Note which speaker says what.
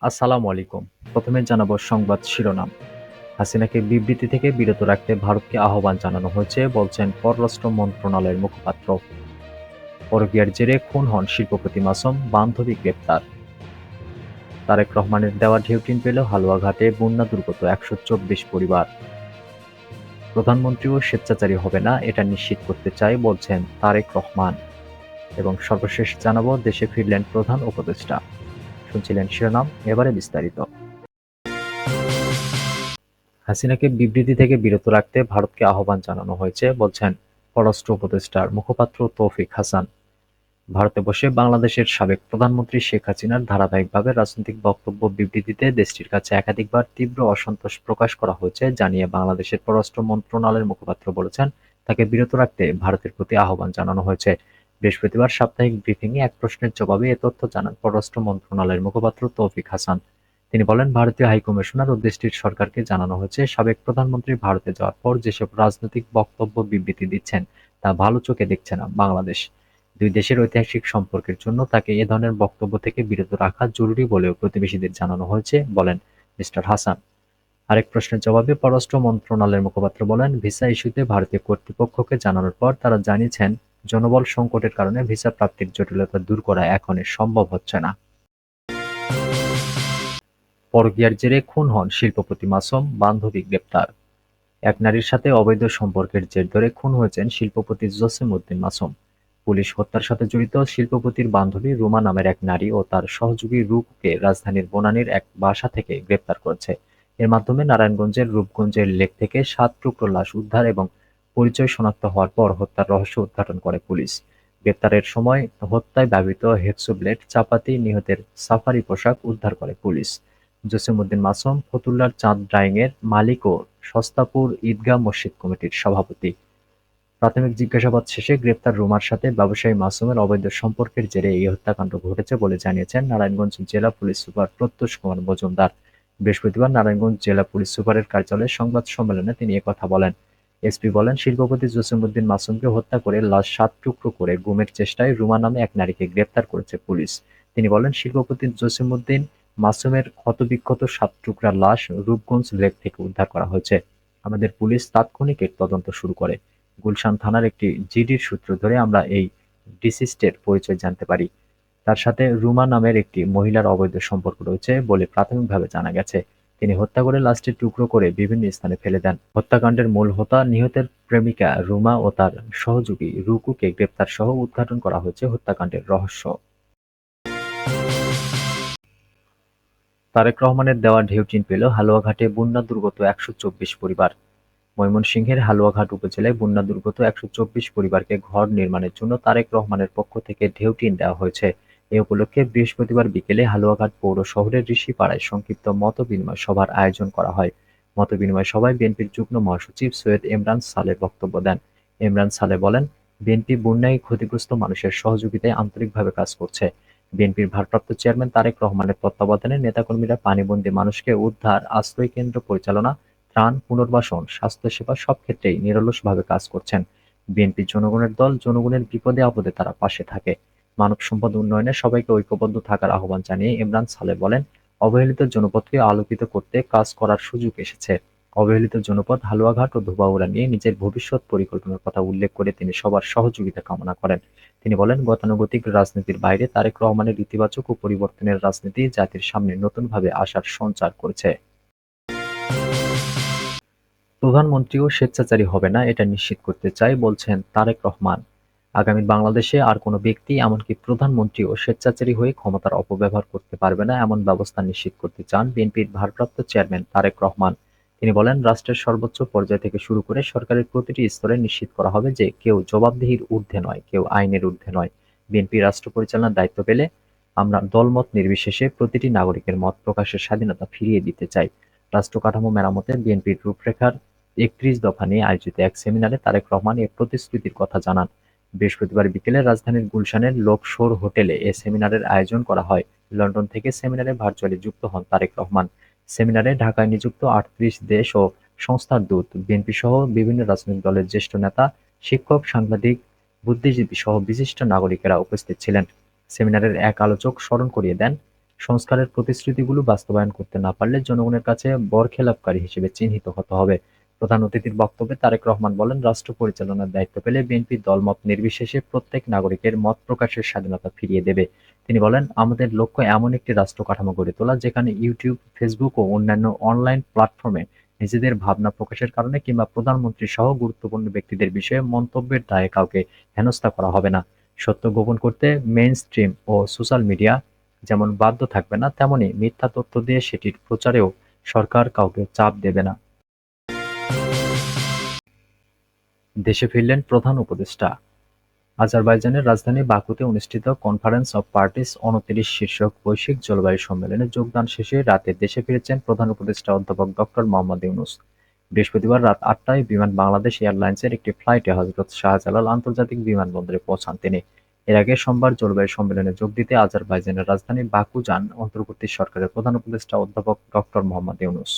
Speaker 1: আসসালামু আলাইকুম। প্রথমে জানাবো সংবাদ শিরোনাম। হাসিনাকে বিবৃতি থেকে বিরত রাখতে ভারতকে আহ্বান জানানো হয়েছে, বলছেন পররাষ্ট্র মন্ত্রণালয়ের মুখপাত্র। পরকীয়ার জেরে খুন হন শিল্পপতি মাসুম, বান্ধবী গ্রেপ্তার। তারেক রহমানের দেওয়া ঢেউটিন পেল হালুয়াঘাটে বন্যা দুর্গত ১২৪ পরিবার। প্রধানমন্ত্রীও স্বেচ্ছাচারী হবে না, এটা নিশ্চিত করতে চাই, বলছেন তারেক রহমান। এবং সর্বশেষ জানাবো দেশে ফিরলেন প্রধান উপদেষ্টা। শুনছিলেন শিরোনাম, এবারে বিস্তারিত। হাসিনাকে বিবৃতি থেকে বিরত রাখতে ভারতকে আহ্বান জানানো হয়েছে, বলছেন পররাষ্ট্র উপদেষ্টার মুখপাত্র তৌফিক হাসান। ভারতে বসে বাংলাদেশের সাবেক প্রধানমন্ত্রী শেখ হাসিনার ধারাবাহিকভাবে রাজনৈতিক বক্তব্য বিবৃতিতে দেশটির কাছে একাধিকবার তীব্র অসন্তোষ প্রকাশ করা হয়েছে জানিয়ে বাংলাদেশের পররাষ্ট্র মন্ত্রণালয়ের মুখপাত্র বলেছেন, তাকে বিরত রাখতে ভারতের প্রতি আহ্বান জানানো হয়েছে। বৃহস্পতিবার সাপ্তাহিক ব্রিফিংয়ে এক প্রশ্নের জবাবে এ তথ্য জানান পররাষ্ট্র মন্ত্রণালয়ের মুখপাত্র তৌফিক হাসান। তিনি বলেন, ভারতীয় হাইকমিশনার ও দেশটির সরকারকে জানানো হয়েছে, সাবেক প্রধানমন্ত্রী ভারতে যাওয়ার পর যেসব রাজনৈতিক বক্তব্য বিবৃতি দিচ্ছেন তা ভালো চোখে দেখছে না বাংলাদেশ। দুই দেশের ঐতিহাসিক সম্পর্কের জন্য তাকে এ ধরনের বক্তব্য থেকে বিরত রাখা জরুরি বলেও প্রতিবেশীদের জানানো হয়েছে, বলেন মিস্টার হাসান। আরেক প্রশ্নের জবাবে পররাষ্ট্র মন্ত্রণালয়ের মুখপাত্র বলেন, ভিসা ইস্যুতে ভারতীয় কর্তৃপক্ষকে জানানোর পর তারা জানিয়েছেন, জনবল সংকটের কারণে ভিসা প্রাপ্তির জটিলতা দূর করা এখন সম্ভব হচ্ছে না। পরকীয়ার জেরে খুন হন শিল্পপতি মাসুম, বান্ধবী গ্রেপ্তার। এক নারীর সাথে অবৈধ সম্পর্কের জের ধরে খুন হয়েছেন শিল্পপতি জসিম উদ্দিন মাসুম। পুলিশ হত্যার সাথে জড়িত শিল্পপতির বান্ধবী রুমা নামের এক নারী ও তার সহযোগী রুকুকে রাজধানীর বনানীর এক বাসা থেকে গ্রেপ্তার করেছে। এর মাধ্যমে নারায়ণগঞ্জের রূপগঞ্জের লেক থেকে ৭ টুকরো লাশ উদ্ধার এবং পরিচয় শনাক্ত হওয়ার পর হত্যার রহস্য উদ্ঘাটন করে পুলিশ। গ্রেপ্তারের সময় হত্যায় ব্যবহৃত হেক্সো ব্লেড, চাপাতি, নিহতের সাফারি পোশাক উদ্ধার করে পুলিশ। জসিম উদ্দিন মাসুম ফতুল্লার চাঁদ ড্রাইংয়ের মালিক ও সস্তাপুর ঈদগাহ মসজিদ কমিটির সভাপতি। প্রাথমিক জিজ্ঞাসাবাদ শেষে গ্রেপ্তার রুমার সাথে ব্যবসায়ী মাসুমের অবৈধ সম্পর্কের জেরে এই হত্যাকাণ্ড ঘটেছে বলে জানিয়েছেন নারায়ণগঞ্জ জেলা পুলিশ সুপার প্রত্যুষ কুমার মজুমদার। বৃহস্পতিবার নারায়ণগঞ্জ জেলা পুলিশ সুপারের কার্যালয়ে সংবাদ সম্মেলনে তিনি একথা বলেন। এসপি বলেন, শিল্পপতি জসিম উদ্দিন মাসুমকে হত্যা করে লাশ ৭ টুকরো করে গুমের চেষ্টায় রুমা নামে এক নারীকে গ্রেপ্তার করেছে পুলিশ। তিনি বলেন, শিল্পপতি জসিম উদ্দিন মাসুমের ক্ষতবিক্ষত ৭ টুকরা লাশ রূপগঞ্জ লেক থেকে উদ্ধার করা হয়েছে। আমাদের পুলিশ তাৎক্ষণিক এর তদন্ত শুরু করে। গুলশান থানার একটি জিডির সূত্র ধরে আমরা এই ডিসিস্টের পরিচয় জানতে পারি। তার সাথে রুমা নামের একটি মহিলার অবৈধ সম্পর্ক রয়েছে বলে প্রাথমিকভাবে জানা গেছে। তিনি হত্যা করে লাশটি টুকরো করে বিভিন্ন স্থানে ফেলে দেন। হত্যাকাণ্ডের মূল হোতা নিহতের প্রেমিকা রুমা ও তার সহযোগী রুকুকে গ্রেপ্তার সহ উদ্ঘাটন করা হয়েছে হত্যাকাণ্ডের রহস্য। তারেক রহমানের দেওয়া ঢেউটিন পেল হালুয়াঘাটে বন্যা দুর্গত ১২৪ পরিবার। ময়মনসিংহের হালুয়াঘাট উপজেলায় বন্যা দুর্গত ১২৪ পরিবারকে ঘর নির্মাণের জন্য তারেক রহমানের পক্ষ থেকে ঢেউটিন দেওয়া হয়েছে। এ উপলক্ষে বৃহস্পতিবার বিকেলে হালুয়াঘাট পৌর শহরের ঋষিপাড়ায় সংক্ষিপ্ত মতবিনিময় সভার আয়োজন করা হয়। মতবিনিময় সভায় বিএনপির যুগ্ম মহাসচিব সৈয়দ এমরান সালে বক্তব্য দেন। এমরান সালে বলেন, বিএনপি বন্যায় ক্ষতিগ্রস্ত মানুষের সহযোগিতায় আন্তরিকভাবে কাজ করছে। বিএনপির ভারপ্রাপ্ত চেয়ারম্যান তারেক রহমানের তত্ত্বাবধানে নেতাকর্মীরা পানিবন্দী মানুষকে উদ্ধার, আশ্রয় কেন্দ্র পরিচালনা, ত্রাণ, পুনর্বাসন, স্বাস্থ্যসেবা সব ক্ষেত্রেই নিরলসভাবে কাজ করছেন। বিএনপি জনগণের দল, জনগণের বিপদে আপদে তারা পাশে থাকে। মানব সম্পদ উন্নয়নে সবাইকে ঐক্যবদ্ধ থাকার আহ্বান জানিয়ে ইমরান সালে বলেন, অবহেলিত জনপদকে আলোকিত করতে কাজ করার সুযোগ এসেছে। অবহেলিত জনপদ হালুয়াঘাট ও ধোবাউড়া নিয়ে নিজের ভবিষ্যৎ পরিকল্পনার কথা উল্লেখ করে তিনি সবার সহযোগিতা কামনা করেন। তিনি বলেন, গতানুগতিক রাজনীতির বাইরে তারেক রহমানের ইতিবাচক ও পরিবর্তনের রাজনীতি জাতির সামনে নতুনভাবে আশার সঞ্চার করেছে। প্রধানমন্ত্রীও স্বেচ্ছাচারী হবে না, এটা নিশ্চিত করতে চাই, বলছেন তারেক রহমান। আগামী বাংলাদেশে আর কোনো ব্যক্তি, এমনকি প্রধানমন্ত্রীও স্বেচ্ছাচারী হয়ে ক্ষমতার অপব্যবহার করতে পারবে না, এমন ব্যবস্থা নিশ্চিত করতে চান বিএনপির ভারপ্রাপ্ত চেয়ারম্যান তারেক রহমান। তিনি বলেন, রাষ্ট্রের সর্বোচ্চ পর্যায় থেকে শুরু করে সরকারের প্রতিটি স্তরে নিশ্চিত করা হবে যে কেউ জবাবদিহির ঊর্ধ্বে নয়, কেউ আইনের ঊর্ধ্বে নয়। বিএনপি রাষ্ট্র পরিচালনার দায়িত্ব পেলে আমরা দলমত নির্বিশেষে প্রতিটি নাগরিকের মত প্রকাশের স্বাধীনতা ফিরিয়ে দিতে চাই। রাষ্ট্র কাঠামো মেরামতে বিএনপির রূপরেখার ৩১ দফা নিয়ে আয়োজিত এক সেমিনারে তারেক রহমান এ প্রতিশ্রুতির কথা জানান। বৃহস্পতিবার বিকেলে রাজধানীর গুলশানের লোকশোর হোটেলে এ সেমিনারের আয়োজন করা হয়। লন্ডন থেকে সেমিনারে ভার্চুয়ালি যুক্ত হন তারেক রহমান। সেমিনারে ঢাকায় নিযুক্ত ৩৮ দেশ ও সংস্থার দূত, বিএনপিসহ বিভিন্ন রাজনৈতিক দলের জ্যেষ্ঠ নেতা, শিক্ষক, সাংবাদিক, বুদ্ধিজীবী সহ বিশিষ্ট নাগরিকেরা উপস্থিত ছিলেন। সেমিনারের এক আলোচক স্মরণ করিয়ে দেন, সংস্কারের প্রতিশ্রুতিগুলো বাস্তবায়ন করতে না পারলে জনগণের কাছে বরখেলাপকারী হিসেবে চিহ্নিত হতে হবে। প্রধান অতিথির বক্তব্যে তারেক রহমান বলেন, রাষ্ট্র পরিচালনার দায়িত্ব পেলে বিএনপি দলমত নির্বিশেষে প্রত্যেক নাগরিকের মত প্রকাশের স্বাধীনতা ফিরিয়ে দেবে। তিনি বলেন, আমাদের লক্ষ্য এমন একটি রাষ্ট্র কাঠামো গড়ে তোলা যেখানে ইউটিউব, ফেসবুক ও অন্যান্য অনলাইন প্ল্যাটফর্মে নিজেদের ভাবনা প্রকাশের কারণে কিংবা প্রধানমন্ত্রী সহ গুরুত্বপূর্ণ ব্যক্তিদের বিষয়ে মন্তব্যের দায়ে কাউকে হেনস্থা করা হবে না। সত্য গোপন করতে মেইনস্ট্রিম ও সোশ্যাল মিডিয়া যেমন বাধ্য থাকবে না, তেমনি মিথ্যা তথ্য দিয়ে সেটির প্রচারেও সরকার কাউকে চাপ দেবে না। দেশে ফিরলেন প্রধান উপদেষ্টা। আজারবাইজানের রাজধানী বাকুতে অনুষ্ঠিত কনফারেন্স অব পার্টিস ২৯ শীর্ষক বৈশ্বিক জলবায়ু সম্মেলনে যোগদান শেষে রাতে দেশে ফিরেছেন প্রধান উপদেষ্টা অধ্যাপক ডক্টর মোহাম্মদ ইউনূস। বৃহস্পতিবার রাত ৮টায় বিমান বাংলাদেশ এয়ারলাইন্সের একটি ফ্লাইটে হজরত শাহজালাল আন্তর্জাতিক বিমানবন্দরে পৌঁছান তিনি। এর আগে সোমবার জলবায়ু সম্মেলনে যোগ দিতে আজারবাইজানের রাজধানী বাকু যান অন্তর্বর্তী সরকারের প্রধান উপদেষ্টা অধ্যাপক ডক্টর মোহাম্মদ ইউনূস।